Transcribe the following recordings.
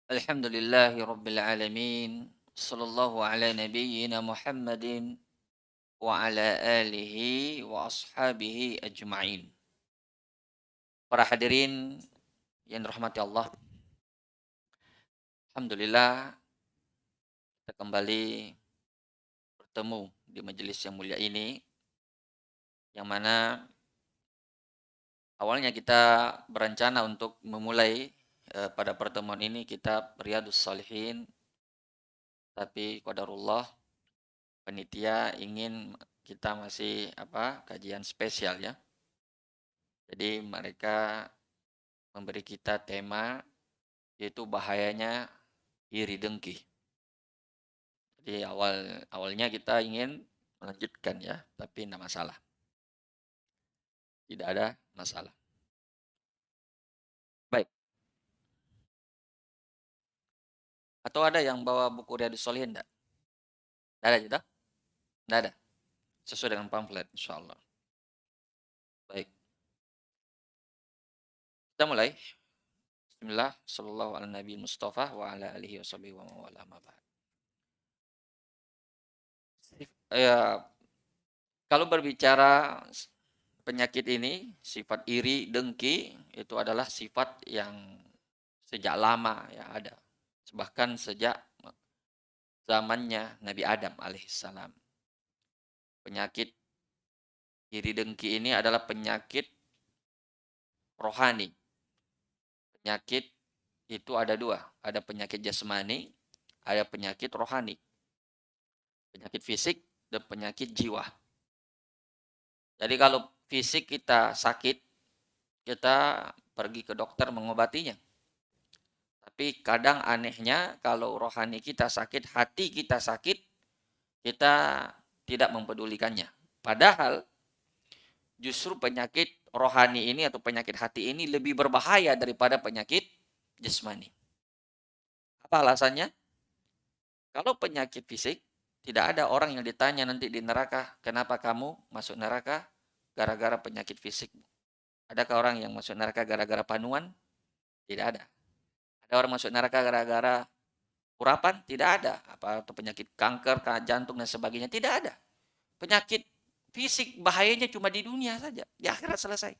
Alhamdulillahi rabbil alamin. Sallallahu ala nabiyyina Muhammadin wa ala alihi wa ashabihi ajma'in. Para hadirin yang dirahmati Allah, alhamdulillah kita kembali bertemu di majelis yang mulia ini, yang mana awalnya kita berencana untuk memulai pada pertemuan ini kitab Riyadhus Shalihin, tapi qadarullah panitia ingin kita masih kajian spesial ya. Jadi mereka memberi kita tema yaitu bahayanya iri dengki. Jadi awalnya kita ingin melanjutkan ya, tapi tidak masalah. Tidak ada masalah. Baik. Atau ada yang bawa buku Riyadhus Shalihin enggak? Tidak ada gitu? Tidak ada. Sesuai dengan pamflet insyaallah. Baik. Kita mulai. Bismillah, sallallahu ala nabi Mustafa wa ala alihi washabihi wa mawala ma ba'd. Ya, kalau berbicara penyakit ini, sifat iri, dengki, itu adalah sifat yang sejak lama ya ada. Bahkan sejak zamannya Nabi Adam alaihissalam. Penyakit iri dengki ini adalah penyakit rohani. Penyakit itu ada dua. Ada penyakit jasmani, ada penyakit rohani. Penyakit fisik dan penyakit jiwa. Jadi kalau fisik kita sakit, kita pergi ke dokter mengobatinya. Tapi kadang anehnya kalau rohani kita sakit, hati kita sakit, kita tidak mempedulikannya. Padahal justru penyakit rohani ini atau penyakit hati ini lebih berbahaya daripada penyakit jasmani. Apa alasannya? Kalau penyakit fisik, tidak ada orang yang ditanya nanti di neraka, kenapa kamu masuk neraka? Gara-gara penyakit fisik. Adakah orang yang masuk neraka gara-gara panuan? Tidak ada. Ada orang masuk neraka gara-gara urapan? Tidak ada. Apa atau penyakit kanker, jantung dan sebagainya? Tidak ada. Penyakit fisik bahayanya cuma di dunia saja. Di akhirat selesai.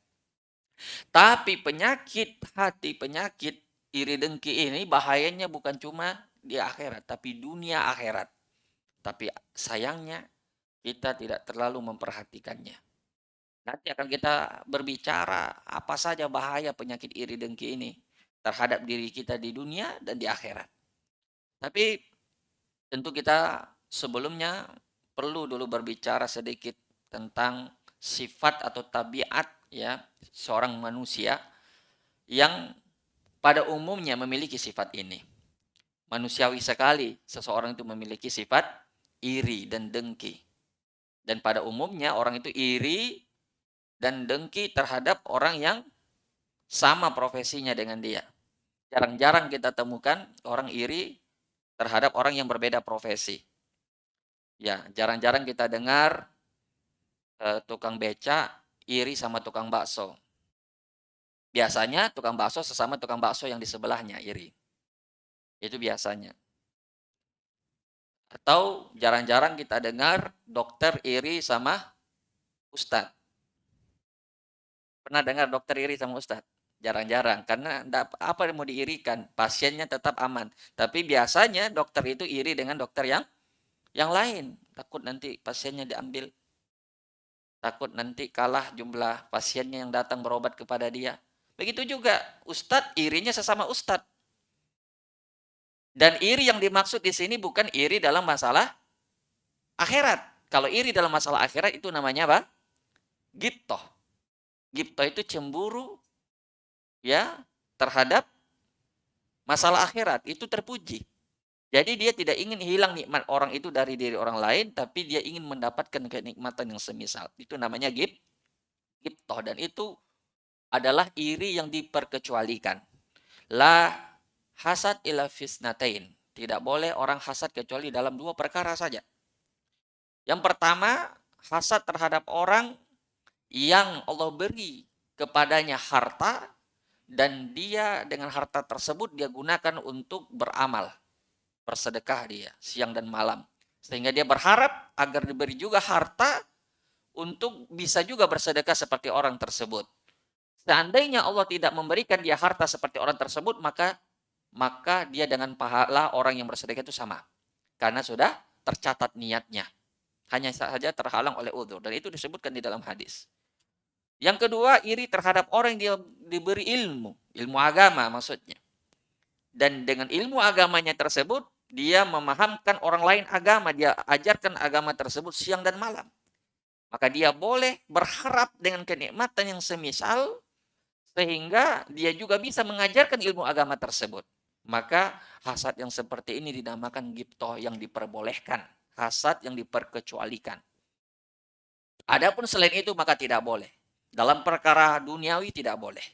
Tapi penyakit hati, penyakit iri dengki ini bahayanya bukan cuma di akhirat, tapi dunia akhirat. Tapi sayangnya kita tidak terlalu memperhatikannya. Nanti akan kita berbicara apa saja bahaya penyakit iri dengki ini terhadap diri kita di dunia dan di akhirat. Tapi tentu kita sebelumnya perlu dulu berbicara sedikit tentang sifat atau tabiat ya seorang manusia yang pada umumnya memiliki sifat ini. Manusiawi sekali seseorang itu memiliki sifat iri dan dengki. Dan pada umumnya orang itu iri dan dengki terhadap orang yang sama profesinya dengan dia. Jarang-jarang kita temukan orang iri terhadap orang yang berbeda profesi. Ya, jarang-jarang kita dengar tukang beca iri sama tukang bakso. Biasanya tukang bakso sesama tukang bakso yang di sebelahnya iri. Itu biasanya. Atau jarang-jarang kita dengar dokter iri sama ustadz. Pernah dengar dokter iri sama ustadz? Jarang-jarang, karena apa yang mau diirikan, pasiennya tetap aman. Tapi biasanya dokter itu iri dengan dokter yang lain. Takut nanti pasiennya diambil. Takut nanti kalah jumlah pasiennya yang datang berobat kepada dia. Begitu juga ustadz irinya sesama ustadz. Dan iri yang dimaksud di sini bukan iri dalam masalah akhirat. Kalau iri dalam masalah akhirat itu namanya apa? Ghibthah. Ghibthah itu cemburu ya terhadap masalah akhirat, itu terpuji. Jadi dia tidak ingin hilang nikmat orang itu dari diri orang lain, tapi dia ingin mendapatkan kenikmatan yang semisal. Itu namanya ghibthah, dan itu adalah iri yang diperkecualikan. La hasad ila fisnatain. Tidak boleh orang hasad kecuali dalam dua perkara saja. Yang pertama, hasad terhadap orang yang Allah beri kepadanya harta dan dia dengan harta tersebut dia gunakan untuk beramal, bersedekah dia siang dan malam. Sehingga dia berharap agar diberi juga harta untuk bisa juga bersedekah seperti orang tersebut. Seandainya Allah tidak memberikan dia harta seperti orang tersebut, maka dia dengan pahala orang yang bersedekah itu sama. Karena sudah tercatat niatnya. Hanya saja terhalang oleh udzur, dan itu disebutkan di dalam hadis. Yang kedua, iri terhadap orang yang dia diberi ilmu agama maksudnya. Dan dengan ilmu agamanya tersebut, dia memahamkan orang lain agama, dia ajarkan agama tersebut siang dan malam. Maka dia boleh berharap dengan kenikmatan yang semisal, sehingga dia juga bisa mengajarkan ilmu agama tersebut. Maka hasad yang seperti ini dinamakan ghibthah, yang diperbolehkan. Hasad yang diperkecualikan. Adapun selain itu maka tidak boleh. Dalam perkara duniawi tidak boleh.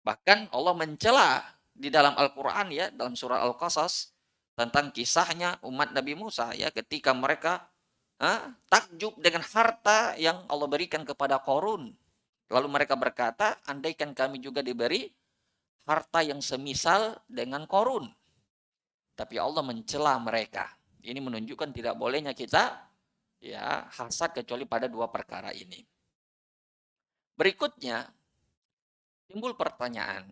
Bahkan Allah mencela di dalam Al-Quran ya, dalam surah Al-Qasas, tentang kisahnya umat Nabi Musa ya, ketika mereka takjub dengan harta yang Allah berikan kepada Qarun. Lalu mereka berkata, andaikan kami juga diberi harta yang semisal dengan Qarun. Tapi Allah mencela mereka. Ini menunjukkan tidak bolehnya kita ya hasad kecuali pada dua perkara ini. Berikutnya timbul pertanyaan,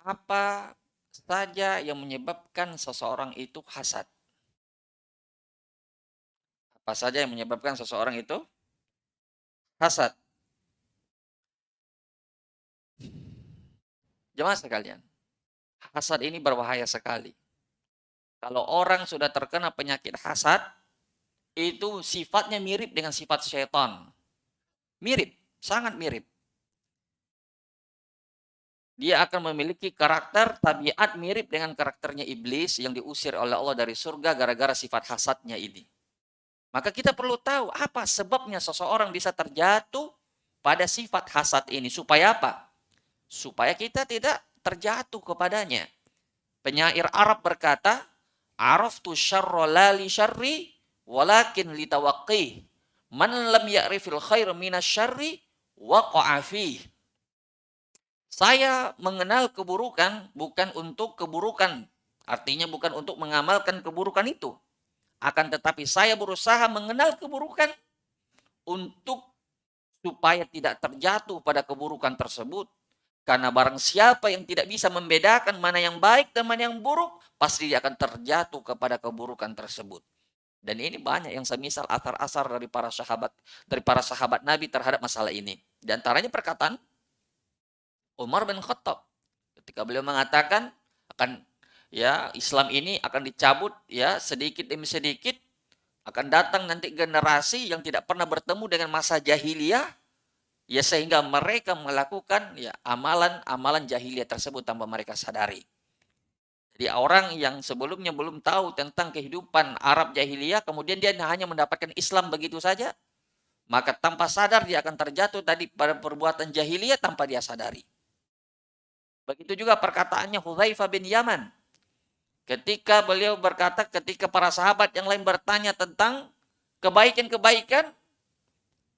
apa saja yang menyebabkan seseorang itu hasad? Apa saja yang menyebabkan seseorang itu hasad? Jemaah sekalian, hasad ini berbahaya sekali. Kalau orang sudah terkena penyakit hasad, itu sifatnya mirip dengan sifat syaitan. Mirip, sangat mirip. Dia akan memiliki karakter, tabiat mirip dengan karakternya iblis yang diusir oleh Allah dari surga gara-gara sifat hasadnya ini. Maka kita perlu tahu apa sebabnya seseorang bisa terjatuh pada sifat hasad ini. Supaya apa? Supaya kita tidak terjatuh kepadanya. Penyair Arab berkata, "Araftu syarra la li syarri, walakin li tawaqqih. Man lam ya'rifil khair minasyarri, waqa'a fih." Saya mengenal keburukan bukan untuk keburukan. Artinya bukan untuk mengamalkan keburukan itu. Akan tetapi saya berusaha mengenal keburukan untuk supaya tidak terjatuh pada keburukan tersebut. Karena barang siapa yang tidak bisa membedakan mana yang baik dan mana yang buruk, pasti dia akan terjatuh kepada keburukan tersebut. Dan ini banyak yang semisal asar-asar dari para sahabat Nabi terhadap masalah ini. Di antaranya perkataan Umar bin Khattab ketika beliau mengatakan akan ya Islam ini akan dicabut ya sedikit demi sedikit, akan datang nanti generasi yang tidak pernah bertemu dengan masa jahiliyah ya, sehingga mereka melakukan ya amalan-amalan jahiliyah tersebut tanpa mereka sadari. Jadi orang yang sebelumnya belum tahu tentang kehidupan Arab jahiliyah, kemudian dia hanya mendapatkan Islam begitu saja, maka tanpa sadar dia akan terjatuh tadi pada perbuatan jahiliyah tanpa dia sadari. Begitu juga perkataannya Hudzaifah bin Yaman. Ketika beliau berkata, ketika para sahabat yang lain bertanya tentang kebaikan-kebaikan,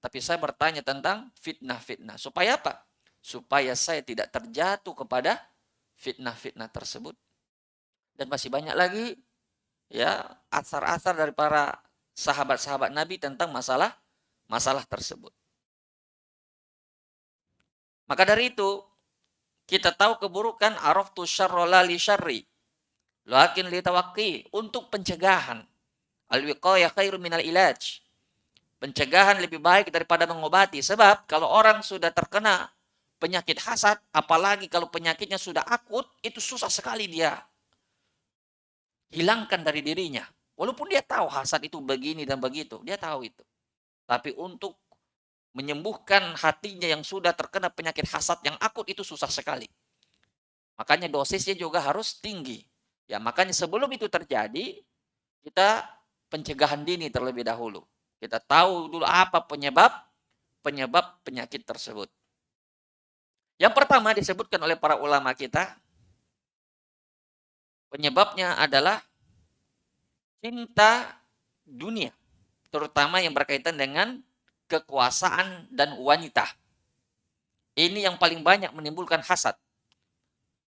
tapi saya bertanya tentang fitnah-fitnah. Supaya apa? Supaya saya tidak terjatuh kepada fitnah-fitnah tersebut. Dan masih banyak lagi ya asar-asar dari para sahabat-sahabat Nabi tentang masalah tersebut. Maka dari itu, kita tahu keburukan araftu syarra la li syarri, lakin li tawaqqi, untuk pencegahan. Al-wiqayah khairu minal ilaj. Pencegahan lebih baik daripada mengobati. Sebab kalau orang sudah terkena penyakit hasad, apalagi kalau penyakitnya sudah akut, itu susah sekali dia hilangkan dari dirinya. Walaupun dia tahu hasad itu begini dan begitu, dia tahu itu. Tapi untuk menyembuhkan hatinya yang sudah terkena penyakit hasad yang akut itu susah sekali. Makanya dosisnya juga harus tinggi. Ya, makanya sebelum itu terjadi, kita pencegahan dini terlebih dahulu. Kita tahu dulu apa penyebab penyakit tersebut. Yang pertama disebutkan oleh para ulama kita, penyebabnya adalah cinta dunia, terutama yang berkaitan dengan kekuasaan dan wanita. Ini yang paling banyak menimbulkan hasad.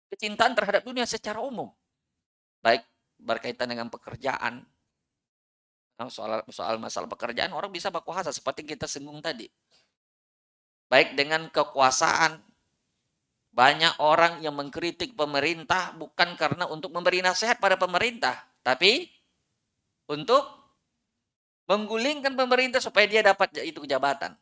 kecintaan terhadap dunia secara umum, baik berkaitan dengan pekerjaan. Soal soal masalah pekerjaan orang bisa baku hasad seperti kita singgung tadi. Baik dengan kekuasaan, banyak orang yang mengkritik pemerintah bukan karena untuk memberi nasihat pada pemerintah, tapi untuk menggulingkan pemerintah supaya dia dapat itu jabatan.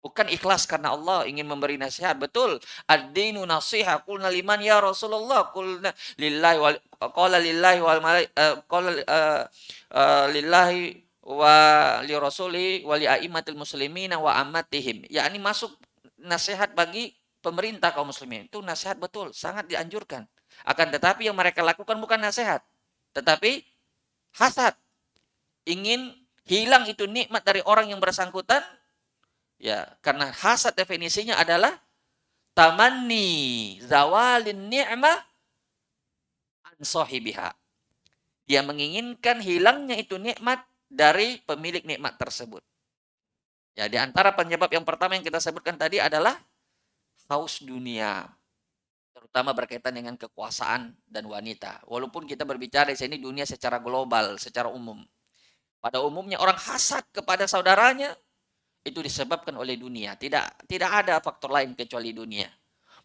Bukan ikhlas karena Allah ingin memberi nasihat. Betul. Ad-dinu nasiha. Qulna liman ya Rasulullah. Qulna lillahi wal qala lillahi wal qala lillahi wa li rasuli wa li a'immatil muslimina wa ammatihim. Yakni masuk nasihat bagi pemerintah kaum muslimin. Itu nasihat betul, sangat dianjurkan. Akan tetapi yang mereka lakukan bukan nasihat, tetapi hasad. Ingin hilang itu nikmat dari orang yang bersangkutan. Ya, karena hasad definisinya adalah tamanni zawalin ni'mah an sahibiha. Dia menginginkan hilangnya itu nikmat dari pemilik nikmat tersebut. Ya, di antara penyebab yang pertama yang kita sebutkan tadi adalah haus dunia, terutama berkaitan dengan kekuasaan dan wanita. Walaupun kita berbicara di sini dunia secara global, secara umum. Pada umumnya orang hasad kepada saudaranya itu disebabkan oleh dunia. Tidak ada faktor lain kecuali dunia.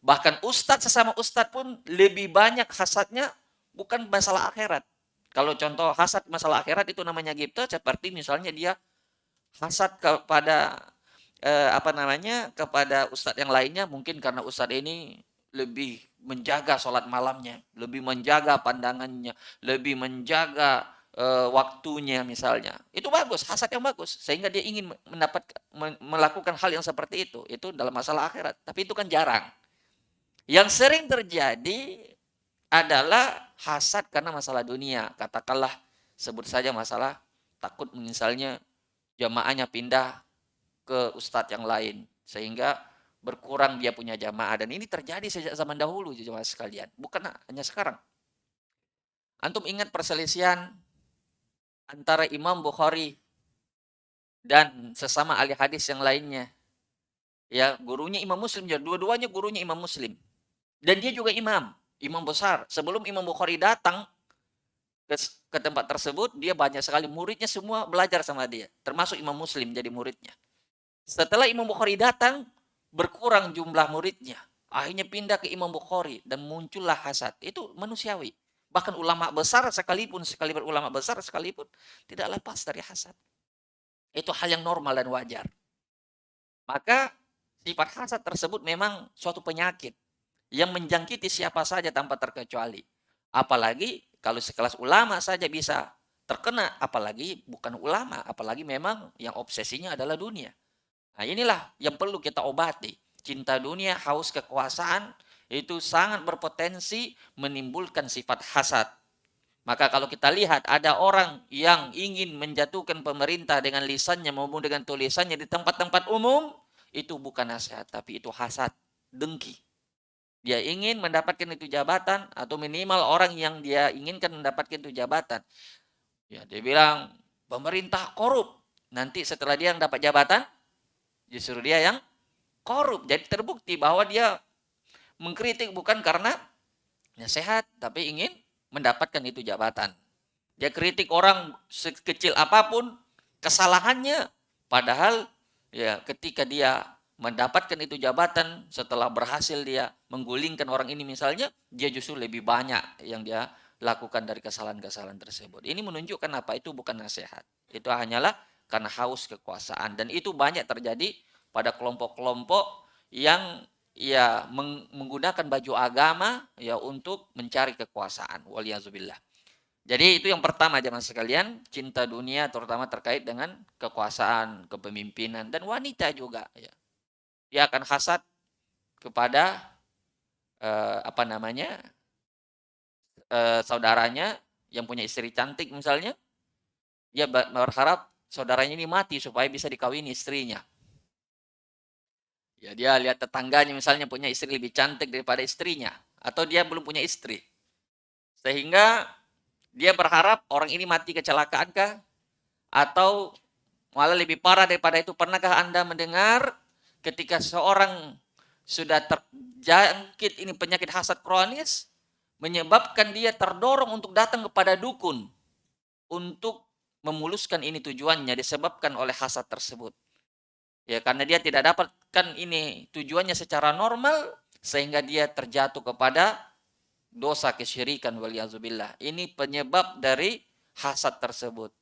Bahkan ustadz sesama ustadz pun lebih banyak hasadnya bukan masalah akhirat. Kalau contoh hasad masalah akhirat itu namanya ghibtah, seperti misalnya dia hasad kepada kepada ustadz yang lainnya, mungkin karena ustadz ini lebih menjaga sholat malamnya, lebih menjaga pandangannya, lebih menjaga waktunya misalnya. Itu bagus, hasad yang bagus, sehingga dia ingin melakukan hal yang seperti itu dalam masalah akhirat. Tapi itu kan jarang. Yang sering terjadi adalah hasad karena masalah dunia. Katakanlah, sebut saja masalah takut misalnya jamaahnya pindah ke ustadz yang lain, sehingga berkurang dia punya jamaah. Dan ini terjadi sejak zaman dahulu, jemaah sekalian. Bukan hanya sekarang. Antum ingat perselisihan antara Imam Bukhari dan sesama ahli hadis yang lainnya. Ya, gurunya Imam Muslim, dua-duanya gurunya Imam Muslim. Dan dia juga imam besar. Sebelum Imam Bukhari datang ke tempat tersebut, dia banyak sekali muridnya semua belajar sama dia, termasuk Imam Muslim jadi muridnya. Setelah Imam Bukhari datang, berkurang jumlah muridnya. Akhirnya pindah ke Imam Bukhari dan muncullah hasad. Itu manusiawi. Bahkan ulama besar sekalipun ulama besar sekalipun tidak lepas dari hasad. Itu hal yang normal dan wajar. Maka sifat hasad tersebut memang suatu penyakit yang menjangkiti siapa saja tanpa terkecuali. Apalagi kalau sekelas ulama saja bisa terkena, apalagi bukan ulama, apalagi memang yang obsesinya adalah dunia. Nah, inilah yang perlu kita obati. Cinta dunia, haus kekuasaan, itu sangat berpotensi menimbulkan sifat hasad. Maka kalau kita lihat ada orang yang ingin menjatuhkan pemerintah dengan lisannya maupun dengan tulisannya di tempat-tempat umum, itu bukan nasihat, tapi itu hasad, dengki. Dia ingin mendapatkan itu jabatan atau minimal orang yang dia inginkan mendapatkan itu jabatan. Ya, dia bilang pemerintah korup. Nanti setelah dia yang dapat jabatan, justru dia yang korup. Jadi terbukti bahwa dia mengkritik bukan karena nasihat, tapi ingin mendapatkan itu jabatan. Dia kritik orang sekecil apapun kesalahannya, padahal ya ketika dia mendapatkan itu jabatan setelah berhasil dia menggulingkan orang ini misalnya, dia justru lebih banyak yang dia lakukan dari kesalahan-kesalahan tersebut. Ini menunjukkan apa? Itu bukan nasihat. Itu hanyalah karena haus kekuasaan, dan itu banyak terjadi pada kelompok-kelompok yang ya menggunakan baju agama ya untuk mencari kekuasaan. Waliyazubillah. Jadi itu yang pertama jemaah sekalian, cinta dunia terutama terkait dengan kekuasaan, kepemimpinan, dan wanita juga. Ya. Dia akan hasad kepada saudaranya yang punya istri cantik misalnya. Dia berharap saudaranya ini mati supaya bisa dikawini istrinya. Ya, dia lihat tetangganya misalnya punya istri lebih cantik daripada istrinya, atau dia belum punya istri. Sehingga dia berharap orang ini mati kecelakaan kah? Atau malah lebih parah daripada itu, pernahkah Anda mendengar ketika sudah terjangkit ini penyakit hasad kronis, menyebabkan dia terdorong untuk datang kepada dukun untuk memuluskan ini tujuannya disebabkan oleh hasad tersebut. Ya, karena dia tidak dapatkan ini tujuannya secara normal sehingga dia terjatuh kepada dosa kesyirikan waliyazubillah. Ini penyebab dari hasad tersebut.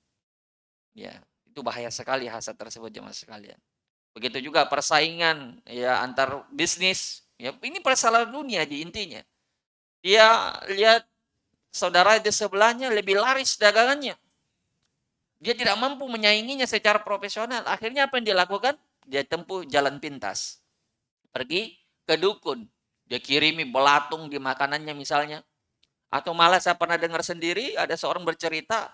Ya, itu bahaya sekali hasad tersebut jemaah sekalian. Begitu juga persaingan ya antar bisnis. Ya, ini persoalan dunia di intinya. Dia lihat saudara di sebelahnya lebih laris dagangannya. Dia tidak mampu menyainginya secara profesional. Akhirnya apa yang dilakukan? Dia tempuh jalan pintas. Pergi ke dukun. Dia kirimi belatung di makanannya misalnya. Atau malah saya pernah dengar sendiri ada seorang bercerita,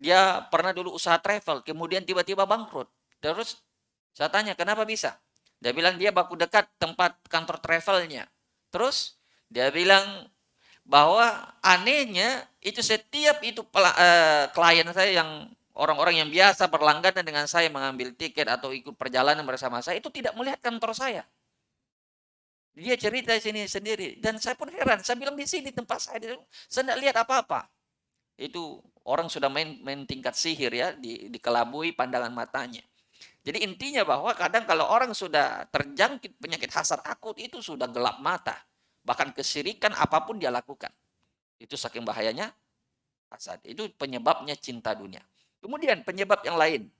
dia pernah dulu usaha travel, kemudian tiba-tiba bangkrut. Terus saya tanya, kenapa bisa? Dia bilang dia baku dekat tempat kantor travelnya. Terus dia bilang bahwa anehnya itu setiap itu klien saya yang orang-orang yang biasa berlangganan dengan saya mengambil tiket atau ikut perjalanan bersama saya itu tidak melihat kantor saya. Dia cerita di sini sendiri dan saya pun heran. Saya bilang di sini tempat saya tidak lihat apa-apa. Itu orang sudah main tingkat sihir ya, dikelabui pandangan matanya. Jadi intinya bahwa kadang kalau orang sudah terjangkit penyakit hasad akut itu sudah gelap mata. Bahkan kesyirikan apapun dia lakukan. Itu saking bahayanya hasad. Itu penyebabnya cinta dunia. Kemudian penyebab yang lain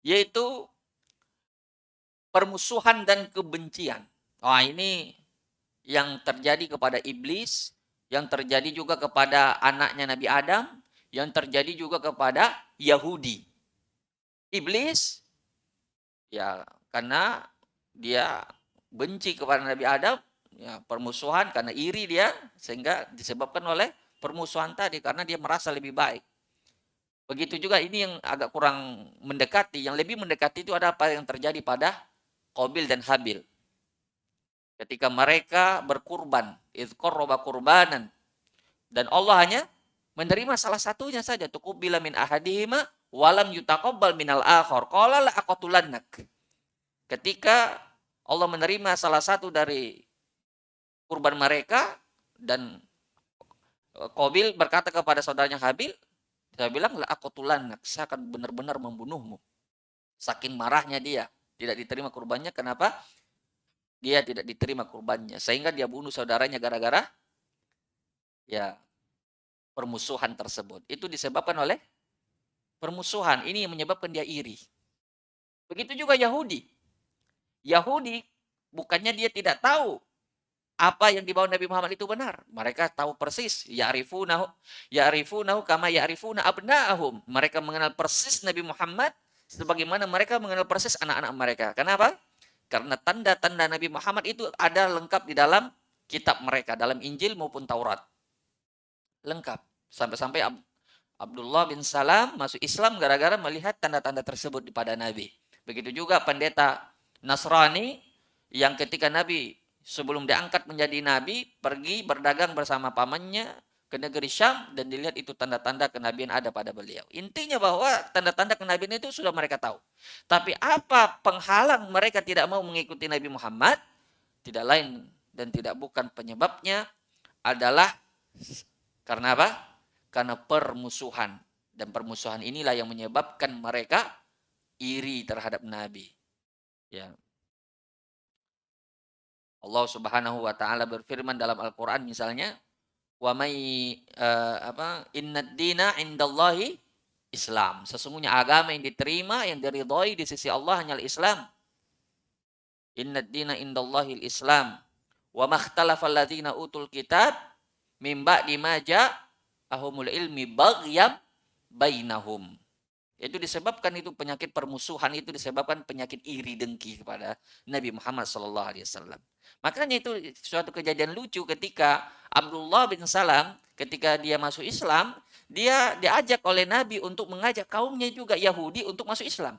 yaitu permusuhan dan kebencian. Wah, ini yang terjadi kepada iblis, yang terjadi juga kepada anaknya Nabi Adam, yang terjadi juga kepada Yahudi. Iblis ya karena dia benci kepada Nabi Adam, ya permusuhan karena iri dia sehingga disebabkan oleh permusuhan tadi karena dia merasa lebih baik. Begitu juga ini yang agak kurang mendekati, yang lebih mendekati itu ada apa yang terjadi pada Qabil dan Habil. Ketika mereka berkurban, idz qarraba qurbanan, dan Allah hanya menerima salah satunya saja, tuqbila min ahadihima walam yutaqabbal minal akhar qala la aqtulannak. Ketika Allah menerima salah satu dari kurban mereka dan Qabil berkata kepada saudaranya Habil, saya bilang la aqtulannak, saya akan benar-benar membunuhmu. Saking marahnya dia, tidak diterima kurbannya. Kenapa? Dia tidak diterima kurbannya sehingga dia bunuh saudaranya gara-gara ya permusuhan tersebut. Itu disebabkan oleh permusuhan. Ini yang menyebabkan dia iri. Begitu juga Yahudi. Yahudi bukannya dia tidak tahu apa yang dibawa Nabi Muhammad itu benar. Mereka tahu persis. Ya'rifunahu kama ya'rifuna abna'ahum. Mereka mengenal persis Nabi Muhammad sebagaimana mereka mengenal persis anak-anak mereka. Kenapa? Karena tanda-tanda Nabi Muhammad itu ada lengkap di dalam kitab mereka, dalam Injil maupun Taurat. Lengkap. Sampai-sampai Abdullah bin Salam masuk Islam gara-gara melihat tanda-tanda tersebut pada Nabi. Begitu juga pendeta Nasrani yang ketika Nabi sebelum diangkat menjadi Nabi, pergi berdagang bersama pamannya ke negeri Syam dan dilihat itu tanda-tanda kenabian ada pada beliau. Intinya bahwa tanda-tanda kenabian itu sudah mereka tahu. Tapi apa penghalang mereka tidak mau mengikuti Nabi Muhammad? Tidak lain dan tidak bukan penyebabnya adalah karena apa? Karena permusuhan. Dan permusuhan inilah yang menyebabkan mereka iri terhadap Nabi. Ya. Allah Subhanahu wa taala berfirman dalam Al-Qur'an misalnya, wa may innad dina indallahi Islam. Sesungguhnya agama yang diterima, yang diridhoi di sisi Allah hanyalah Islam. Innad dina indallahi Islam. Wa makhtalafal ladzina utul kitab mim ba'di ma ja'ahumul ilmi baghyam bainahum. Itu disebabkan itu penyakit permusuhan, itu disebabkan penyakit iri dengki kepada Nabi Muhammad SAW. Makanya itu suatu kejadian lucu ketika Abdullah bin Salam ketika dia masuk Islam, dia diajak oleh Nabi untuk mengajak kaumnya juga Yahudi untuk masuk Islam.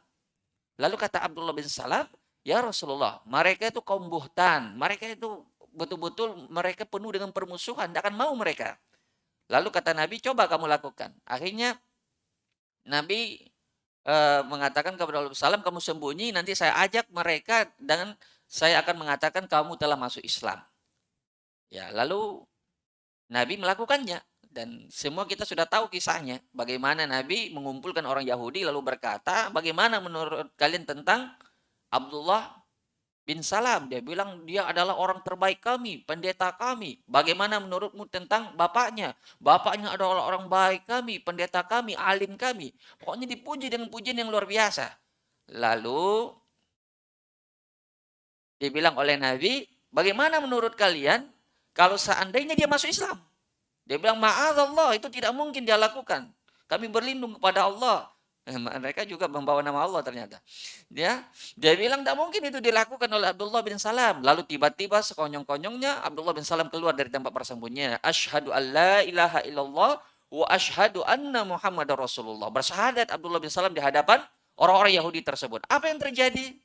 Lalu kata Abdullah bin Salam, ya Rasulullah, mereka itu kaum buhtan, mereka itu betul-betul mereka penuh dengan permusuhan, tidak akan mau mereka. Lalu kata Nabi, coba kamu lakukan. Akhirnya Nabi mengatakan kepada Rasulullah SAW, kamu sembunyi, nanti saya ajak mereka dengan saya akan mengatakan kamu telah masuk Islam. Ya, lalu Nabi melakukannya. Dan semua kita sudah tahu kisahnya. Bagaimana Nabi mengumpulkan orang Yahudi lalu berkata, bagaimana menurut kalian tentang Abdullah bin Salam? Dia bilang dia adalah orang terbaik kami, pendeta kami. Bagaimana menurutmu tentang bapaknya? Bapaknya adalah orang baik kami, pendeta kami, alim kami. Pokoknya dipuji dengan pujian yang luar biasa. Lalu dibilang oleh Nabi, bagaimana menurut kalian kalau seandainya dia masuk Islam? Dia bilang, ma'adzallah, itu tidak mungkin dia lakukan. Kami berlindung kepada Allah. Mereka juga membawa nama Allah ternyata. Dia bilang tidak mungkin itu dilakukan oleh Abdullah bin Salam. Lalu tiba-tiba sekonyong-konyongnya Abdullah bin Salam keluar dari tempat persembunyiannya. Asyhadu an la ilaha illallah wa asyhadu anna Muhammadar Rasulullah. Bersyahadat Abdullah bin Salam di hadapan orang-orang Yahudi tersebut. Apa yang terjadi?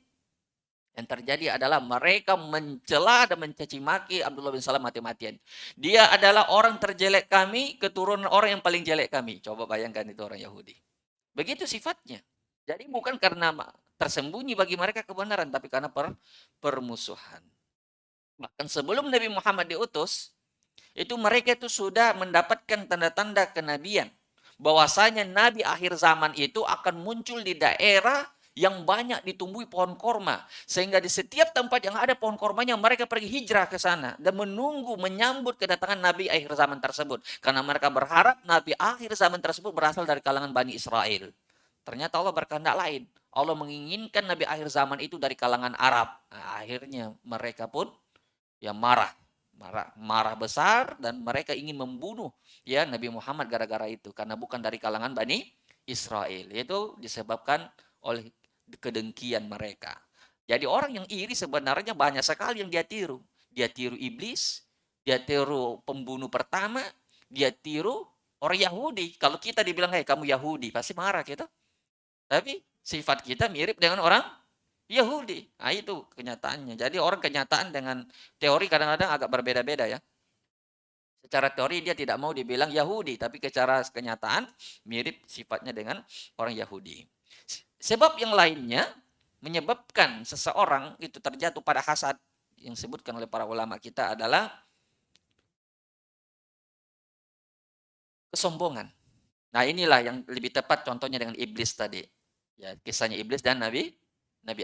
Yang terjadi adalah mereka mencela dan mencaci maki Abdullah bin Salam mati-matian. Dia adalah orang terjelek kami, keturunan orang yang paling jelek kami. Coba bayangkan itu orang Yahudi. Begitu sifatnya. Jadi bukan karena tersembunyi bagi mereka kebenaran, tapi karena permusuhan. Bahkan sebelum Nabi Muhammad diutus, itu mereka itu sudah mendapatkan tanda-tanda kenabian. Bahwasanya Nabi akhir zaman itu akan muncul di daerah yang banyak ditumbuhi pohon korma. Sehingga di setiap tempat yang ada pohon kormanya, mereka pergi hijrah ke sana. Dan menunggu, menyambut kedatangan Nabi akhir zaman tersebut. Karena mereka berharap Nabi akhir zaman tersebut berasal dari kalangan Bani Israel. Ternyata Allah berkehendak lain. Allah menginginkan Nabi akhir zaman itu dari kalangan Arab. Nah, akhirnya mereka pun ya marah besar, dan mereka ingin membunuh ya Nabi Muhammad gara-gara itu, karena bukan dari kalangan Bani Israel. Itu disebabkan oleh kedengkian mereka. Jadi orang yang iri sebenarnya banyak sekali yang dia tiru. Dia tiru iblis, dia tiru pembunuh pertama, dia tiru orang Yahudi. Kalau kita dibilang, "Hei, kamu Yahudi," pasti marah kita. Tapi sifat kita mirip dengan orang Yahudi. Nah, itu kenyataannya. Jadi orang kenyataan dengan teori kadang-kadang agak berbeda-beda ya. Secara teori dia tidak mau dibilang Yahudi, tapi secara kenyataan mirip sifatnya dengan orang Yahudi. Sebab yang lainnya menyebabkan seseorang itu terjatuh pada hasad yang disebutkan oleh para ulama kita adalah kesombongan. Nah, inilah yang lebih tepat contohnya dengan iblis tadi. Ya, kisahnya iblis dan Nabi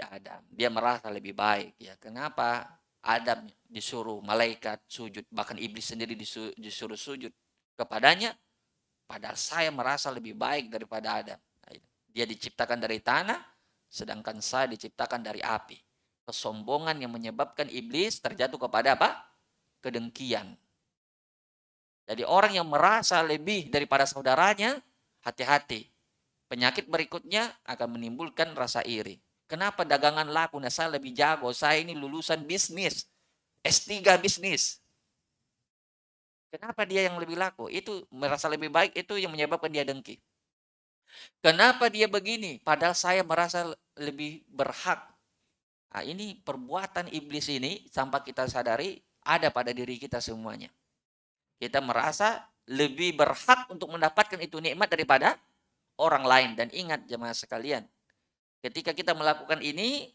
Adam. Dia merasa lebih baik. Ya, kenapa Adam disuruh malaikat sujud, bahkan iblis sendiri disuruh sujud kepadanya, padahal saya merasa lebih baik daripada Adam. Dia diciptakan dari tanah, sedangkan saya diciptakan dari api. Kesombongan yang menyebabkan iblis terjatuh kepada apa? Kedengkian. Jadi orang yang merasa lebih daripada saudaranya, hati-hati. Penyakit berikutnya akan menimbulkan rasa iri. Kenapa dagangan laku? Nah, saya lebih jago. Saya ini lulusan bisnis. S3 bisnis. Kenapa dia yang lebih laku? Itu merasa lebih baik, itu yang menyebabkan dia dengki. Kenapa dia begini? Padahal saya merasa lebih berhak. Nah, ini perbuatan iblis ini, sampai kita sadari, ada pada diri kita semuanya. Kita merasa lebih berhak untuk mendapatkan itu nikmat daripada orang lain. Dan ingat jemaah sekalian, ketika kita melakukan ini,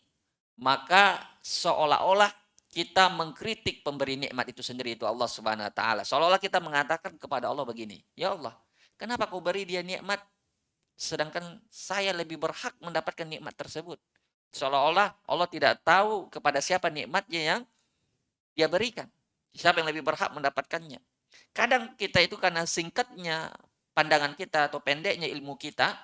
maka seolah-olah kita mengkritik pemberi nikmat itu sendiri, itu Allah Subhanahu wa taala. Seolah-olah kita mengatakan kepada Allah begini, "Ya Allah, kenapa kau beri dia nikmat sedangkan saya lebih berhak mendapatkan nikmat tersebut?" Seolah-olah Allah tidak tahu kepada siapa nikmatnya yang dia berikan. Siapa yang lebih berhak mendapatkannya. Kadang kita itu karena singkatnya pandangan kita atau pendeknya ilmu kita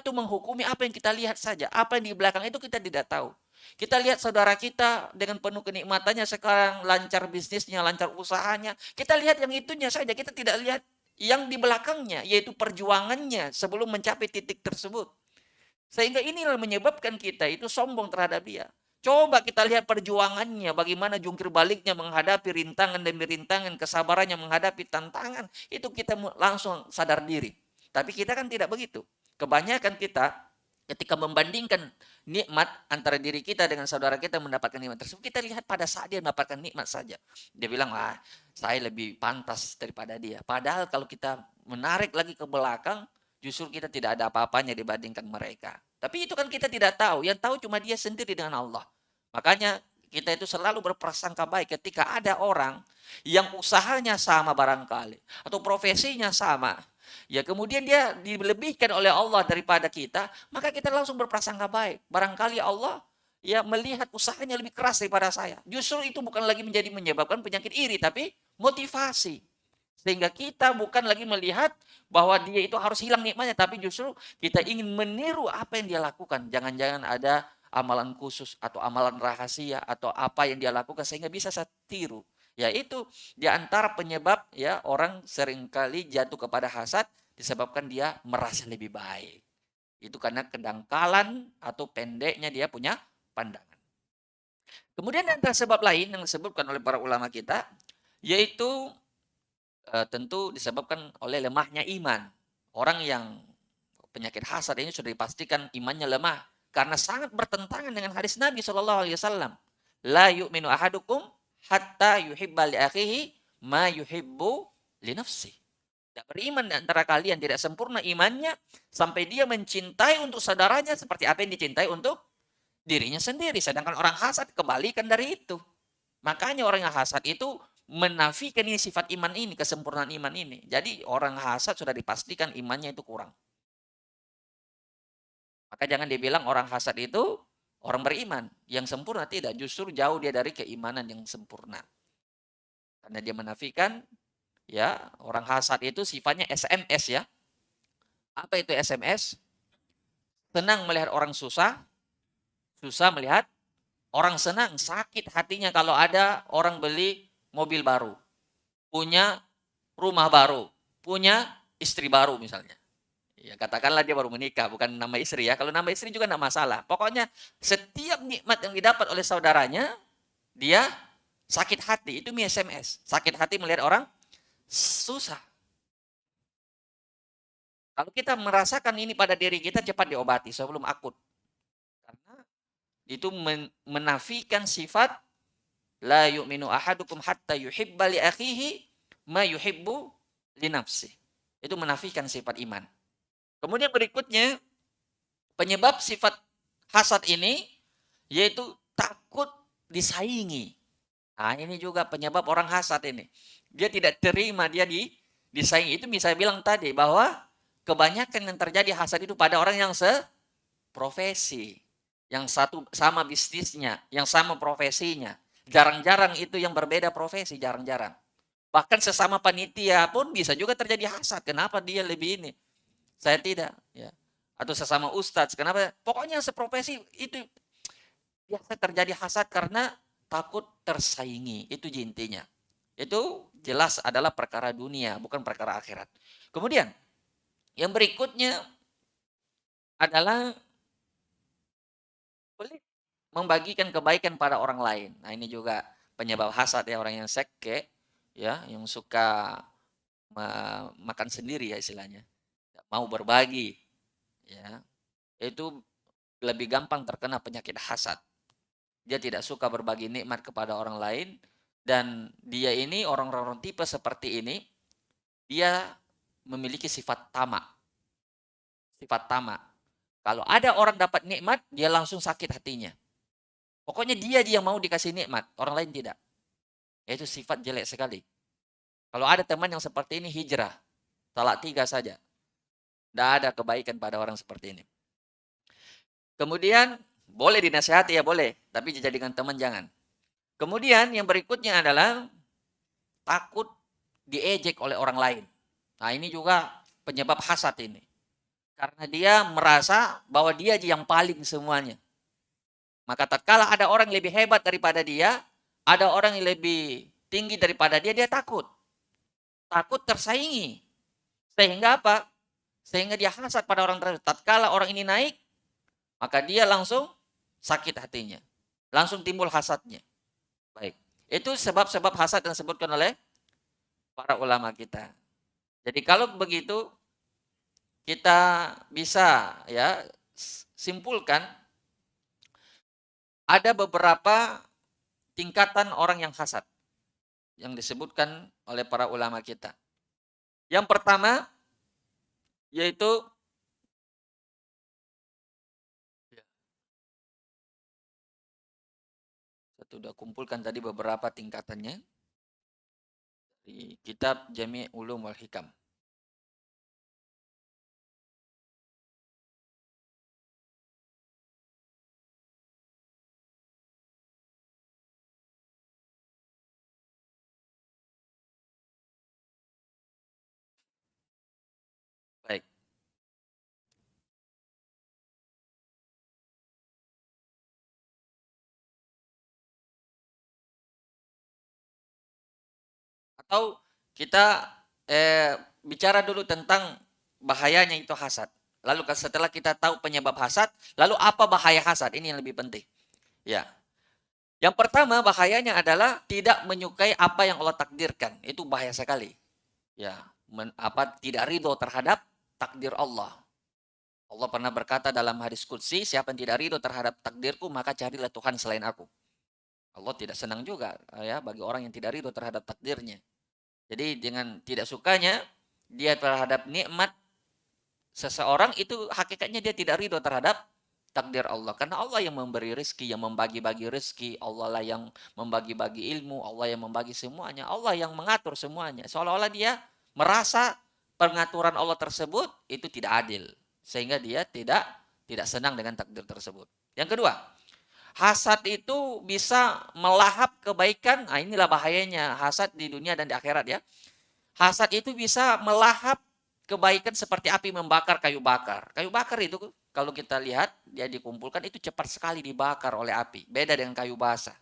tuh menghukumi apa yang kita lihat saja. Apa yang di belakang itu kita tidak tahu. Kita lihat saudara kita dengan penuh kenikmatannya sekarang, lancar bisnisnya, lancar usahanya. Kita lihat yang itunya saja, kita tidak lihat yang di belakangnya, yaitu perjuangannya sebelum mencapai titik tersebut. Sehingga inilah menyebabkan kita itu sombong terhadap dia. Coba kita lihat perjuangannya, bagaimana jungkir baliknya menghadapi rintangan demi rintangan, kesabarannya menghadapi tantangan, itu kita langsung sadar diri. Tapi kita kan tidak begitu. Kebanyakan kita ketika membandingkan nikmat antara diri kita dengan saudara kita mendapatkan nikmat tersebut, kita lihat pada saat dia mendapatkan nikmat saja. Dia bilang, saya lebih pantas daripada dia. Padahal kalau kita menarik lagi ke belakang, justru kita tidak ada apa-apanya dibandingkan mereka. Tapi itu kan kita tidak tahu. Yang tahu cuma dia sendiri dengan Allah. Makanya kita itu selalu berprasangka baik ketika ada orang yang usahanya sama barangkali atau profesinya sama. Ya, kemudian dia dilebihkan oleh Allah daripada kita, maka kita langsung berprasangka baik. Barangkali Allah ya melihat usahanya lebih keras daripada saya. Justru itu bukan lagi menyebabkan penyakit iri, tapi motivasi. Sehingga kita bukan lagi melihat bahwa dia itu harus hilang nikmatnya, tapi justru kita ingin meniru apa yang dia lakukan. Jangan-jangan ada amalan khusus atau amalan rahasia atau apa yang dia lakukan sehingga bisa saya tiru. Ya itu di antara penyebab ya orang seringkali jatuh kepada hasad disebabkan dia merasa lebih baik. Itu karena kedangkalan atau pendeknya dia punya pandangan. Kemudian ada sebab lain yang disebutkan oleh para ulama kita, yaitu tentu disebabkan oleh lemahnya iman. Orang yang penyakit hasad ini sudah dipastikan imannya lemah karena sangat bertentangan dengan hadis Nabi Shallallahu Alaihi Wasallam. La yu'minu ahadukum hatta yuhibba li akhihi ma yuhibbu li nafsi. Tidak beriman di antara kalian, tidak sempurna imannya sampai dia mencintai untuk saudaranya seperti apa yang dicintai untuk dirinya sendiri. Sedangkan orang hasad kebalikan dari itu. Makanya orang yang hasad itu menafikan ini sifat iman ini, kesempurnaan iman ini. Jadi orang hasad sudah dipastikan imannya itu kurang. Maka jangan dibilang orang hasad itu orang beriman. Yang sempurna tidak, justru jauh dia dari keimanan yang sempurna. Karena dia menafikan ya, orang hasad itu sifatnya SMS ya. Apa itu SMS? Senang melihat orang susah, susah melihat orang senang, sakit hatinya kalau ada orang beli mobil baru, punya rumah baru, punya istri baru misalnya. Ya, katakanlah dia baru menikah, bukan nama istri ya. Kalau nama istri juga tidak masalah. Pokoknya setiap nikmat yang didapat oleh saudaranya, dia sakit hati. Itu SMS. Sakit hati melihat orang susah. Kalau kita merasakan ini pada diri kita, cepat diobati sebelum akut. Karena itu menafikan sifat la yu'minu ahadukum hatta yuhibba li akhihi ma yuhibbu li nafsi. Itu menafikan sifat iman. Kemudian berikutnya, penyebab sifat hasad ini yaitu takut disaingi. Nah, ini juga penyebab orang hasad ini. Dia tidak terima dia disaingi. Itu bisa bilang tadi bahwa kebanyakan yang terjadi hasad itu pada orang yang seprofesi. Yang satu sama bisnisnya, yang sama profesinya. Jarang-jarang itu yang berbeda profesi, jarang-jarang. Bahkan sesama panitia pun bisa juga terjadi hasad. Kenapa dia lebih ini? Saya tidak. Ya. Atau sesama ustadz. Kenapa? Pokoknya yang seprofesi itu biasa terjadi hasad karena takut tersaingi. Itu intinya. Itu jelas adalah perkara dunia, bukan perkara akhirat. Kemudian, yang berikutnya adalah membagikan kebaikan pada orang lain. Nah, ini juga penyebab hasad ya, orang yang seke, ya, yang suka makan sendiri ya istilahnya. Mau berbagi, ya. Itu lebih gampang terkena penyakit hasad. Dia tidak suka berbagi nikmat kepada orang lain dan dia ini orang-orang tipe seperti ini, dia memiliki sifat tamak. Sifat tamak. Kalau ada orang dapat nikmat, dia langsung sakit hatinya. Pokoknya dia yang mau dikasih nikmat, orang lain tidak. Itu sifat jelek sekali. Kalau ada teman yang seperti ini, hijrah. Talak 3 saja. Tidak ada kebaikan pada orang seperti ini. Kemudian, boleh dinasihati ya boleh. Tapi dijadikan teman jangan. Kemudian yang berikutnya adalah takut diejek oleh orang lain. Nah ini juga penyebab hasad ini. Karena dia merasa bahwa dia yang paling semuanya. Maka tatkala ada orang yang lebih hebat daripada dia, ada orang yang lebih tinggi daripada dia, dia takut. Takut tersaingi. Sehingga apa? Sehingga dia hasad pada orang tersebut. Tatkala orang ini naik, maka dia langsung sakit hatinya. Langsung timbul hasadnya. Baik. Itu sebab-sebab hasad yang disebutkan oleh para ulama kita. Jadi kalau begitu, kita bisa ya simpulkan ada beberapa tingkatan orang yang hasad yang disebutkan oleh para ulama kita. Yang pertama yaitu sudah kumpulkan tadi beberapa tingkatannya di kitab Jami' Ulum wal Hikam. Baik. Atau kita bicara dulu tentang bahayanya itu hasad. Lalu setelah kita tahu penyebab hasad, lalu apa bahaya hasad? Ini yang lebih penting. Ya. Yang pertama bahayanya adalah tidak menyukai apa yang Allah takdirkan. Itu bahaya sekali. Ya, tidak ridho terhadap takdir Allah. Allah pernah berkata dalam hadis qudsi, siapa yang tidak ridho terhadap takdirku, maka carilah Tuhan selain aku. Allah tidak senang juga ya bagi orang yang tidak ridho terhadap takdirnya. Jadi dengan tidak sukanya dia terhadap nikmat seseorang itu hakikatnya dia tidak ridho terhadap takdir Allah. Karena Allah yang memberi rezeki, yang membagi-bagi rezeki, Allah lah yang membagi-bagi ilmu, Allah yang membagi semuanya, Allah yang mengatur semuanya. Seolah-olah dia merasa pengaturan Allah tersebut itu tidak adil, sehingga dia tidak senang dengan takdir tersebut. Yang kedua, hasad itu bisa melahap kebaikan. Nah, inilah bahayanya hasad di dunia dan di akhirat ya. Hasad itu bisa melahap kebaikan seperti api membakar kayu bakar. Kayu bakar itu kalau kita lihat dia dikumpulkan itu cepat sekali dibakar oleh api. Beda dengan kayu basah.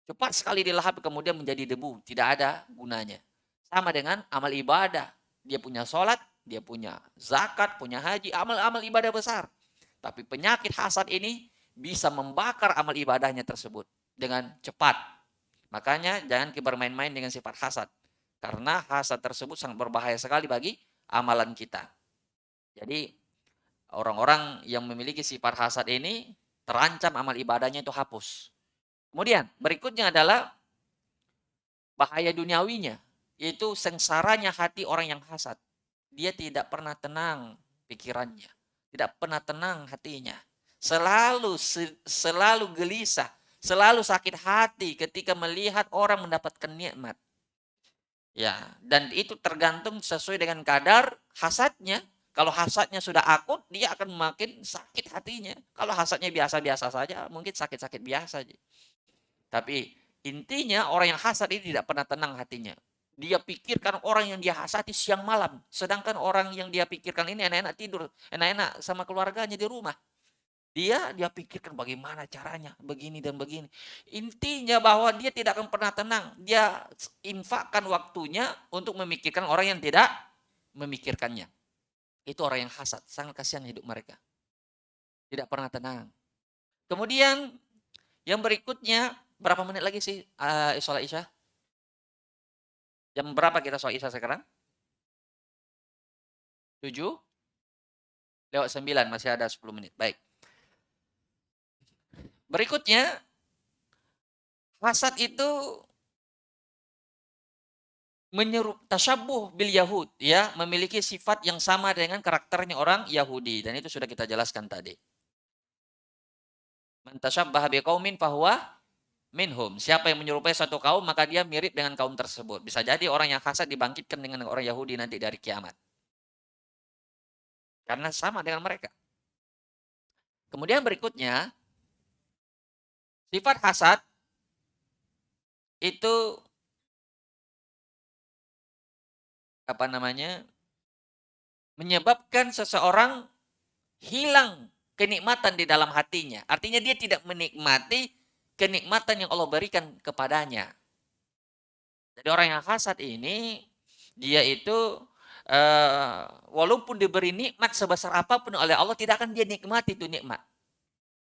Cepat sekali dilahap kemudian menjadi debu. Tidak ada gunanya. Sama dengan amal ibadah. Dia punya sholat, dia punya zakat, punya haji, amal-amal ibadah besar. Tapi penyakit hasad ini bisa membakar amal ibadahnya tersebut dengan cepat. Makanya jangan bermain-main dengan sifat hasad. Karena hasad tersebut sangat berbahaya sekali bagi amalan kita. Jadi orang-orang yang memiliki sifat hasad ini terancam amal ibadahnya itu hapus. Kemudian berikutnya adalah bahaya duniawinya, yaitu sengsaranya hati orang yang hasad. Dia tidak pernah tenang pikirannya, tidak pernah tenang hatinya. Selalu gelisah, selalu sakit hati ketika melihat orang mendapatkan nikmat. Ya, dan itu tergantung sesuai dengan kadar hasadnya. Kalau hasadnya sudah akut, dia akan makin sakit hatinya. Kalau hasadnya biasa-biasa saja, mungkin sakit-sakit biasa aja. Tapi intinya orang yang hasad ini tidak pernah tenang hatinya. Dia pikirkan orang yang dia hasati siang malam. Sedangkan orang yang dia pikirkan ini enak-enak tidur, enak-enak sama keluarganya di rumah. Dia pikirkan bagaimana caranya, begini dan begini. Intinya bahwa dia tidak akan pernah tenang. Dia infakkan waktunya untuk memikirkan orang yang tidak memikirkannya. Itu orang yang hasad, sangat kasihan hidup mereka. Tidak pernah tenang. Kemudian yang berikutnya, berapa menit lagi sih sholat Isya? Jam berapa kita sholat Isya sekarang? 7? Lewat 9, masih ada 10 menit. Baik. Berikutnya, hasad itu tasyabuh bil Yahud, ya, memiliki sifat yang sama dengan karakternya orang Yahudi, dan itu sudah kita jelaskan tadi. Man tasyabbaha biqaumin fahuwa minhum. Siapa yang menyerupai satu kaum maka dia mirip dengan kaum tersebut. Bisa jadi orang yang hasad dibangkitkan dengan orang Yahudi nanti dari kiamat. Karena sama dengan mereka. Kemudian berikutnya, sifat hasad itu apa namanya? Menyebabkan seseorang hilang kenikmatan di dalam hatinya. Artinya dia tidak menikmati kenikmatan yang Allah berikan kepadanya. Jadi orang yang hasad ini, dia itu walaupun diberi nikmat sebesar apapun oleh Allah, tidak akan dia nikmati itu nikmat.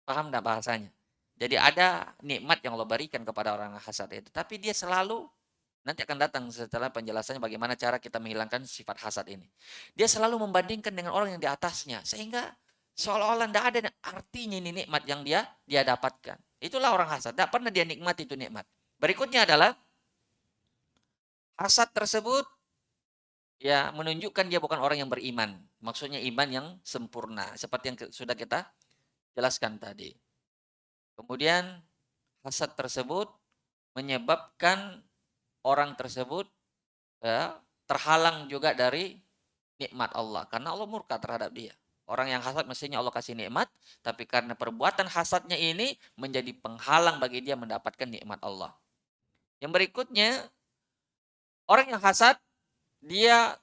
Paham enggak bahasanya? Jadi ada nikmat yang Allah berikan kepada orang hasad itu. Tapi dia selalu, nanti akan datang setelah penjelasannya bagaimana cara kita menghilangkan sifat hasad ini. Dia selalu membandingkan dengan orang yang di atasnya. Sehingga seolah-olah tidak ada artinya ini nikmat yang dia dapatkan. Itulah orang hasad. Tidak pernah dia nikmati itu nikmat. Berikutnya adalah hasad tersebut ya menunjukkan dia bukan orang yang beriman. Maksudnya iman yang sempurna. Seperti yang sudah kita jelaskan tadi. Kemudian hasad tersebut menyebabkan orang tersebut ya, terhalang juga dari nikmat Allah. Karena Allah murka terhadap dia. Orang yang hasad mestinya Allah kasih nikmat, tapi karena perbuatan hasadnya ini menjadi penghalang bagi dia mendapatkan nikmat Allah. Yang berikutnya, orang yang hasad, dia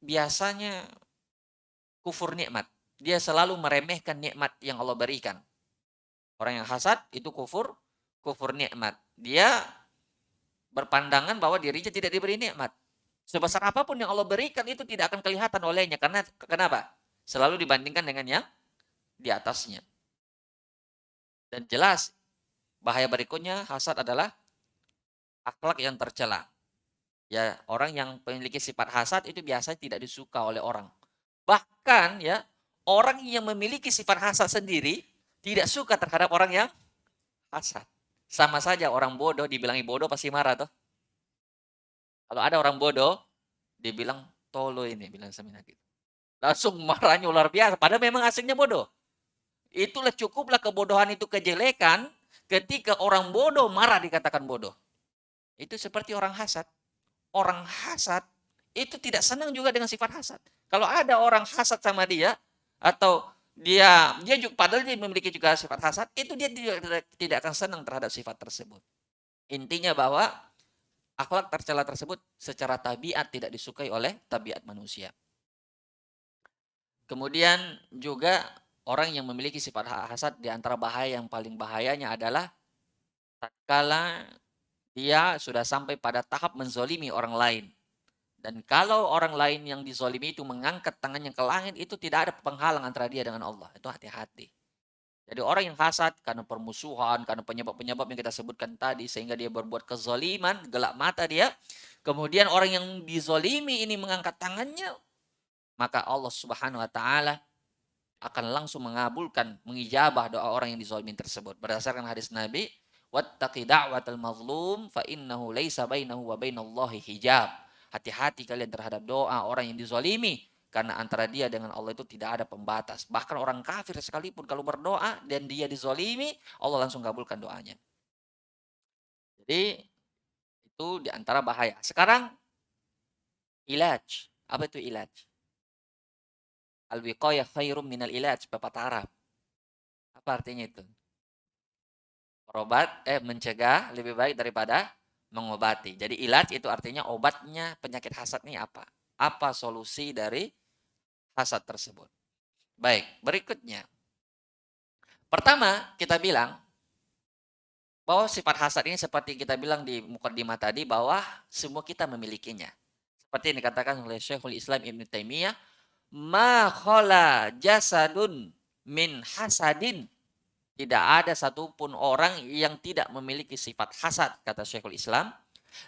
biasanya kufur nikmat. Dia selalu meremehkan nikmat yang Allah berikan. Orang yang hasad itu kufur nikmat. Dia berpandangan bahwa dirinya tidak diberi nikmat. Sebesar apapun yang Allah berikan itu tidak akan kelihatan olehnya. Karena kenapa? Selalu dibandingkan dengan yang di atasnya. Dan jelas bahaya berikutnya hasad adalah akhlak yang tercela. Ya, orang yang memiliki sifat hasad itu biasanya tidak disuka oleh orang. Bahkan ya, orang yang memiliki sifat hasad sendiri tidak suka terhadap orang yang hasad. Sama saja orang bodoh dibilangi bodoh pasti marah tuh. Kalau ada orang bodoh, dibilang tolo ini bilang sama gitu. Langsung marahnya luar biasa. Padahal memang aslinya bodoh. Itulah cukuplah kebodohan itu kejelekan ketika orang bodoh marah dikatakan bodoh. Itu seperti orang hasad. Orang hasad itu tidak senang juga dengan sifat hasad. Kalau ada orang hasad sama dia atau dia juga padahal dia memiliki juga sifat hasad, itu dia tidak akan senang terhadap sifat tersebut. Intinya bahwa akhlak tercela tersebut secara tabiat tidak disukai oleh tabiat manusia. Kemudian juga orang yang memiliki sifat hasad di antara bahaya yang paling bahayanya adalah tatkala dia sudah sampai pada tahap menzolimi orang lain. Dan kalau orang lain yang dizolimi itu mengangkat tangannya ke langit, itu tidak ada penghalang antara dia dengan Allah. Itu hati-hati. Jadi orang yang hasad karena permusuhan, karena penyebab-penyebab yang kita sebutkan tadi, sehingga dia berbuat kezoliman, gelap mata dia. Kemudian orang yang dizolimi ini mengangkat tangannya, maka Allah Subhanahu wa Ta'ala akan langsung mengabulkan, mengijabah doa orang yang dizolimi tersebut. Berdasarkan hadis Nabi, wattaqi da'watal mazlum fa innahu laisa bainahu wa bainallahi hijab. Hati-hati kalian terhadap doa orang yang dizolimi, karena antara dia dengan Allah itu tidak ada pembatas. Bahkan orang kafir sekalipun kalau berdoa dan dia dizolimi, Allah langsung kabulkan doanya. Jadi itu di antara bahaya. Sekarang ilaj. Apa itu ilaj? Al-wiqayah khairum minal ilaj, pepatah Arab. Apa artinya itu? Mencegah lebih baik daripada mengobati. Jadi ilaj itu artinya obatnya penyakit hasad ini apa? Apa solusi dari hasad tersebut? Baik, berikutnya. Pertama, kita bilang bahwa sifat hasad ini seperti kita bilang di mukadimah tadi bahwa semua kita memilikinya. Seperti yang dikatakan oleh Syekhul Islam Ibn Taimiyah, ma khala jasadun min hasadin. Tidak ada satupun orang yang tidak memiliki sifat hasad, kata Syekhul Islam.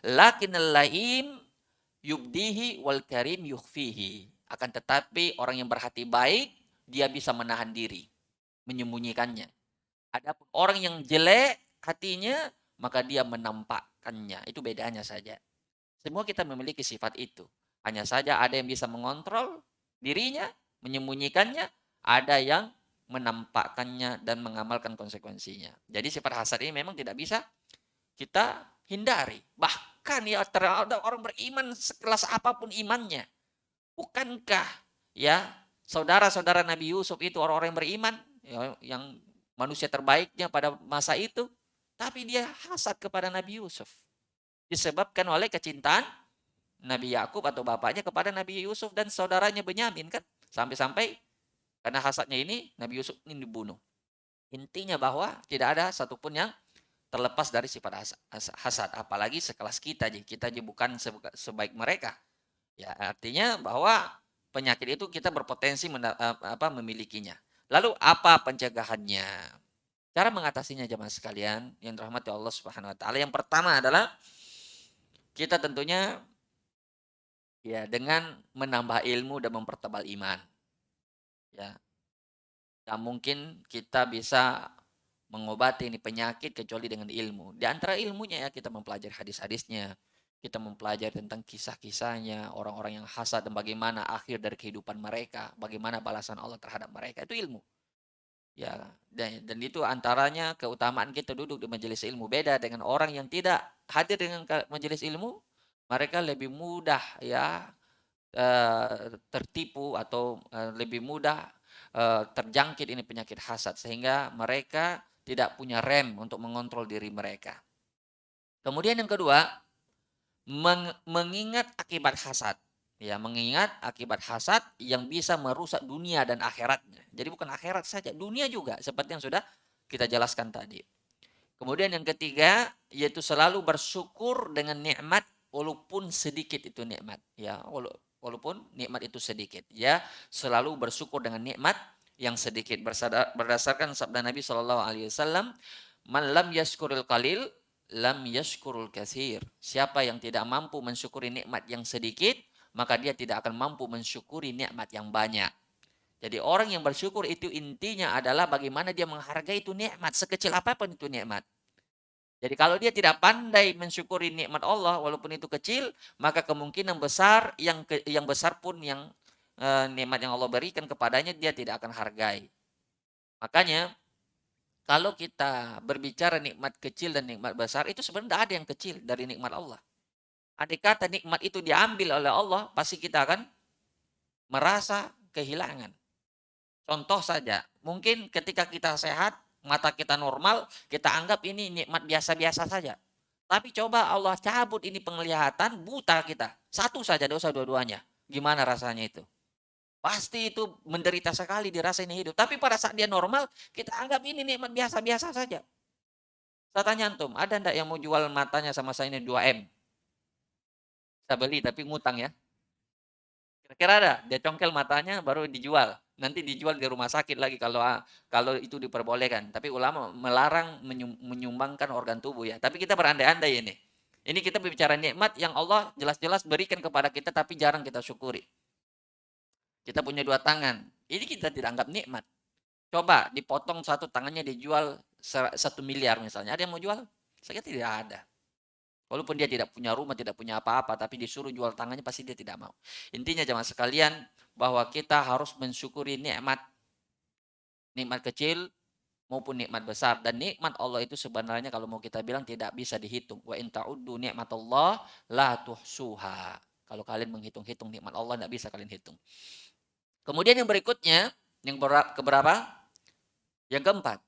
Lakinnal laim yubdihi wal karim yukhfihi. Akan tetapi orang yang berhati baik, dia bisa menahan diri, menyembunyikannya. Adapun orang yang jelek hatinya, maka dia menampakkannya. Itu bedanya saja. Semua kita memiliki sifat itu. Hanya saja ada yang bisa mengontrol dirinya, menyembunyikannya, ada yang menampakkannya dan mengamalkan konsekuensinya. Jadi sifat hasad ini memang tidak bisa kita hindari. Bahkan ya terhadap orang beriman sekelas apapun imannya. Bukankah ya saudara-saudara Nabi Yusuf itu orang-orang yang beriman, ya, yang manusia terbaiknya pada masa itu, tapi dia hasad kepada Nabi Yusuf. Disebabkan oleh kecintaan Nabi Yakub atau bapaknya kepada Nabi Yusuf dan saudaranya Benyamin kan. Sampai-sampai karena hasadnya ini Nabi Yusuf ini dibunuh. Intinya bahwa tidak ada satupun yang terlepas dari sifat hasad. Apalagi sekelas kita. Kita bukan sebaik mereka. Ya, artinya bahwa penyakit itu kita berpotensi memilikinya. Lalu apa pencegahannya? Cara mengatasinya jemaah sekalian yang dirahmati Allah Subhanahu wa taala. Yang pertama adalah kita tentunya ya dengan menambah ilmu dan mempertebal iman. Ya. Tak mungkin kita bisa mengobati ini penyakit kecuali dengan ilmu. Di antara ilmunya ya kita mempelajari hadis-hadisnya, kita mempelajari tentang kisah-kisahnya, orang-orang yang hasad dan bagaimana akhir dari kehidupan mereka, bagaimana balasan Allah terhadap mereka. Itu ilmu. Ya, dan itu antaranya keutamaan kita duduk di majelis ilmu. Beda dengan orang yang tidak hadir dengan majelis ilmu, mereka lebih mudah ya tertipu atau lebih mudah terjangkit ini penyakit hasad sehingga mereka tidak punya rem untuk mengontrol diri mereka. Kemudian yang kedua, mengingat akibat hasad. Ya, mengingat akibat hasad yang bisa merusak dunia dan akhiratnya. Jadi bukan akhirat saja, dunia juga seperti yang sudah kita jelaskan tadi. Kemudian yang ketiga yaitu selalu bersyukur dengan nikmat walaupun sedikit itu nikmat. Ya, walaupun nikmat itu sedikit. Ya, selalu bersyukur dengan nikmat yang sedikit. Berdasarkan sabda Nabi Shallallahu Alaihi Wasallam, "Man lam yashkuril qalil, lam yashkurul katsir." Siapa yang tidak mampu mensyukuri nikmat yang sedikit, maka dia tidak akan mampu mensyukuri nikmat yang banyak. Jadi orang yang bersyukur itu intinya adalah bagaimana dia menghargai itu nikmat, sekecil apapun itu nikmat. Jadi kalau dia tidak pandai mensyukuri nikmat Allah walaupun itu kecil, maka kemungkinan besar yang besar pun yang nikmat yang Allah berikan kepadanya dia tidak akan hargai. Makanya kalau kita berbicara nikmat kecil dan nikmat besar itu sebenarnya tidak ada yang kecil dari nikmat Allah. Andai kata nikmat itu diambil oleh Allah, pasti kita akan merasa kehilangan. Contoh saja, mungkin ketika kita sehat, mata kita normal, kita anggap ini nikmat biasa-biasa saja. Tapi coba Allah cabut ini penglihatan, buta kita. Satu saja dosa dua-duanya. Gimana rasanya itu? Pasti itu menderita sekali dirasa ini hidup. Tapi pada saat dia normal, kita anggap ini nikmat biasa-biasa saja. Saya tanya antum, ada enggak yang mau jual matanya sama saya ini 2M? Saya beli tapi ngutang ya. Kira-kira ada? Dia congkel matanya baru dijual. Nanti dijual di rumah sakit lagi kalau itu diperbolehkan. Tapi ulama melarang menyumbangkan organ tubuh ya. Tapi kita berandai-andai ini. Ini kita berbicara nikmat yang Allah jelas-jelas berikan kepada kita tapi jarang kita syukuri. Kita punya 2 tangan. Ini kita tidak anggap nikmat. Coba dipotong satu tangannya dijual 1 miliar misalnya. Ada yang mau jual? Saya kira tidak ada. Walaupun dia tidak punya rumah, tidak punya apa-apa, tapi disuruh jual tangannya pasti dia tidak mau. Intinya jemaah sekalian bahwa kita harus mensyukuri nikmat kecil maupun nikmat besar, dan nikmat Allah itu sebenarnya kalau mau kita bilang tidak bisa dihitung. Wa in ta'uddu nikmatallah la tuhsuha. Kalau kalian menghitung-hitung nikmat Allah tidak bisa kalian hitung. Kemudian yang berikutnya, yang keberapa? Yang keempat,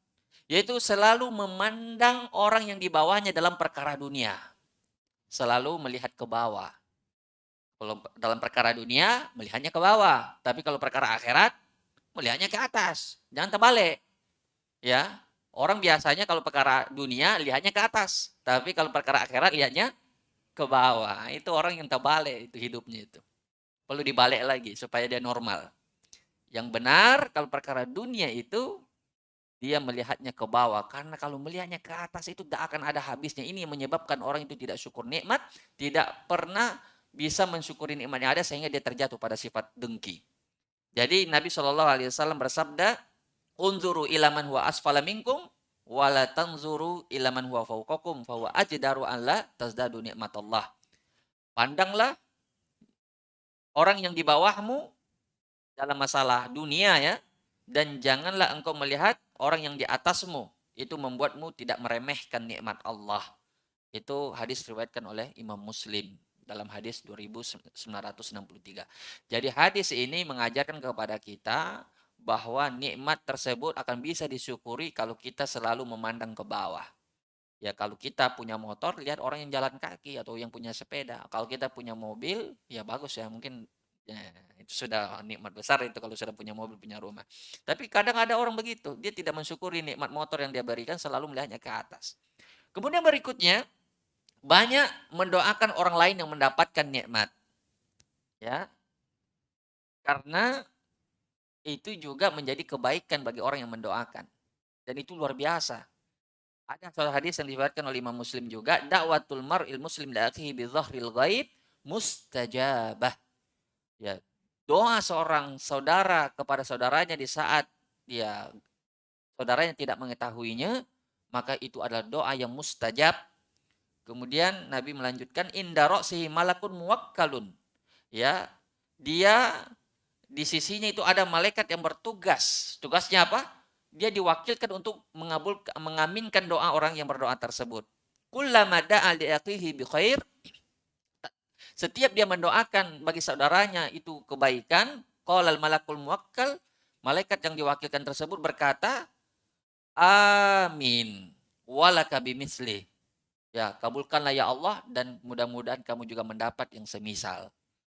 yaitu selalu memandang orang yang di bawahnya dalam perkara dunia. Selalu melihat ke bawah. Kalau dalam perkara dunia, melihatnya ke bawah. Tapi kalau perkara akhirat, melihatnya ke atas. Jangan terbalik. Ya, orang biasanya kalau perkara dunia, lihatnya ke atas. Tapi kalau perkara akhirat, lihatnya ke bawah. Itu orang yang terbalik itu hidupnya itu. Perlu dibalik lagi supaya dia normal. Yang benar, kalau perkara dunia itu, dia melihatnya ke bawah. Karena kalau melihatnya ke atas itu tidak akan ada habisnya. Ini yang menyebabkan orang itu tidak syukur nikmat, tidak pernah bisa mensyukuri nikmat yang ada sehingga dia terjatuh pada sifat dengki. Jadi Nabi SAW bersabda, "Unzuru ila man huwa asfala minkum wa la tanzuru ila man huwa fawqakum fa huwa ajdaru an la tazdadu nikmatallah." Pandanglah orang yang di bawahmu dalam masalah dunia ya, dan janganlah engkau melihat orang yang di atasmu. Itu membuatmu tidak meremehkan nikmat Allah. Itu hadis diriwayatkan oleh Imam Muslim dalam hadis 2963. Jadi hadis ini mengajarkan kepada kita bahwa nikmat tersebut akan bisa disyukuri kalau kita selalu memandang ke bawah. Ya kalau kita punya motor, lihat orang yang jalan kaki atau yang punya sepeda. Kalau kita punya mobil, ya bagus ya mungkin ya, itu sudah nikmat besar itu kalau sudah punya mobil, punya rumah. Tapi kadang ada orang begitu, dia tidak mensyukuri nikmat motor yang dia berikan, selalu melihatnya ke atas. Kemudian berikutnya, banyak mendoakan orang lain yang mendapatkan nikmat. Ya. Karena itu juga menjadi kebaikan bagi orang yang mendoakan. Dan itu luar biasa. Ada satu hadis yang diriwayatkan oleh Imam Muslim juga, dakwatul mar'il muslim li akhihi bi dhahril ghaib mustajabah. Ya, doa seorang saudara kepada saudaranya di saat dia saudaranya tidak mengetahuinya, maka itu adalah doa yang mustajab. Kemudian Nabi melanjutkan inda ra'sihi malakun muwakkalun. Ya, dia di sisinya itu ada malaikat yang bertugas. Tugasnya apa? dia diwakilkan untuk mengaminkan doa orang yang berdoa tersebut. Kullama da'a li akhihi bi khair, setiap dia mendoakan bagi saudaranya itu kebaikan, qalal malakul muwakkal, malaikat yang diwakilkan tersebut berkata, amin. Walaka bimithli. Ya, kabulkanlah ya Allah dan mudah-mudahan kamu juga mendapat yang semisal.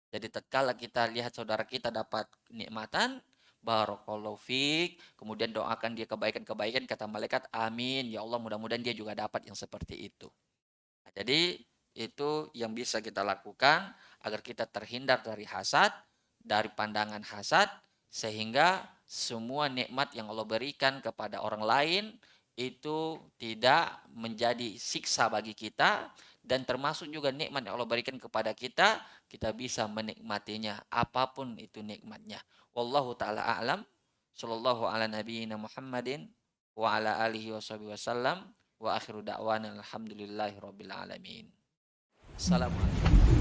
Jadi tatkala kita lihat saudara kita dapat kenikmatan, barakallahu fiik, kemudian doakan dia kebaikan-kebaikan, kata malaikat, amin. Ya Allah, mudah-mudahan dia juga dapat yang seperti itu. Nah, jadi itu yang bisa kita lakukan agar kita terhindar dari hasad, dari pandangan hasad, sehingga semua nikmat yang Allah berikan kepada orang lain itu tidak menjadi siksa bagi kita, dan termasuk juga nikmat yang Allah berikan kepada kita, kita bisa menikmatinya apapun itu nikmatnya. Wallahu taala a'lam. Sallallahu ala nabiyyina Muhammadin wa ala alihi wasallam wa akhiru da'wana alhamdulillahi rabbil alamin. Assalamualaikum.